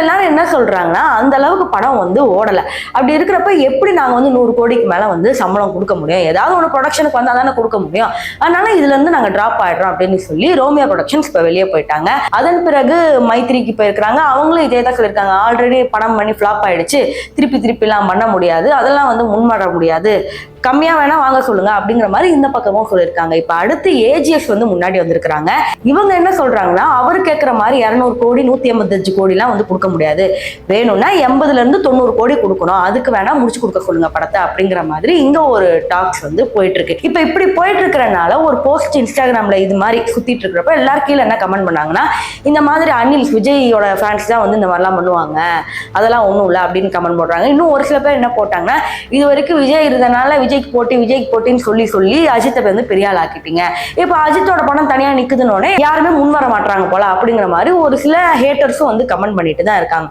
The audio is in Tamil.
எல்லாரும் என்ன சொல்றாங்கன்னா அந்த அளவுக்கு படம் வந்து ஓடலை. அப்படி இருக்கிறப்ப எப்படி நாங்கள் வந்து 100 கோடிக்கு மேலே வந்து சம்பளம் கொடுக்க முடியும், ஏதாவது ஒரு ப்ரொடக்ஷனுக்கு வந்தால் தானே கொடுக்க முடியும், அதனால இதுல இருந்து நாங்கள் ட்ராப் ஆயிடுறோம் அப்படின்னு சொல்லி ரோமியோ ப்ரொடக்ஷன்ஸ் இப்போ வெளியே போயிட்டாங்க. அதன் பிறகு மைத்ரிக்கு போயிருக்காங்க. அவங்களும் இதே தான் சொல்லியிருக்காங்க, ஆல்ரெடி படம் பண்ணி ஃப்ளாப் ஆயிடுச்சு, திருப்பிலாம் பண்ண முடியாது, அதெல்லாம் வந்து முன்வர முடியாது, கம்மியா வேணா வாங்க சொல்லுங்க அப்படிங்கிற மாதிரி இந்த பக்கமும் சொல்லியிருக்காங்க. இப்ப அடுத்து ஏஜிஎஸ் வந்து முன்னாடி வந்திருக்காங்க. இவங்க என்ன சொல்றாங்கன்னா அவர் கேட்கிற மாதிரி 200 கோடி 185 கோடி எல்லாம் வந்து கொடுக்க முடியாது, வேணும்னா 80ல இருந்து 90 கோடி கொடுக்கணும், அதுக்கு வேணா முடிச்சு கொடுக்க சொல்லுங்க படத்தை அப்படிங்கிற மாதிரி இங்க ஒரு டாக்ஸ் வந்து போயிட்டு இருக்கு. இப்ப இப்படி போயிட்டு இருக்கிறனால ஒரு போஸ்ட் இன்ஸ்டாகிராம்ல இது மாதிரி சுத்திட்டு இருக்கிறப்ப எல்லாரும் கீழே என்ன கமெண்ட் பண்ணாங்கன்னா, இந்த மாதிரி அனில் விஜயோட ஃபேன்ஸ் தான் வந்து இந்த மாதிரிலாம் பண்ணுவாங்க, அதெல்லாம் ஒண்ணும் இல்லை அப்படின்னு கமெண்ட் போடுறாங்க. இன்னும் ஒரு சில பேர் என்ன போட்டாங்கன்னா, இது வரைக்கும் விஜய் இருந்தனால விஜய்க்கு போட்டின்னு சொல்லி அஜித்தை வந்து பெரிய ஆள் ஆக்கிட்டீங்க, இப்ப அஜித்தோட படம் தனியா நிக்குதுன்னு யாருமே முன் வர மாட்டாங்க போல அப்படிங்கிற மாதிரி ஒரு சில ஹேட்டர்ஸும் வந்து கமெண்ட் பண்ணிட்டு தான் இருக்காங்க.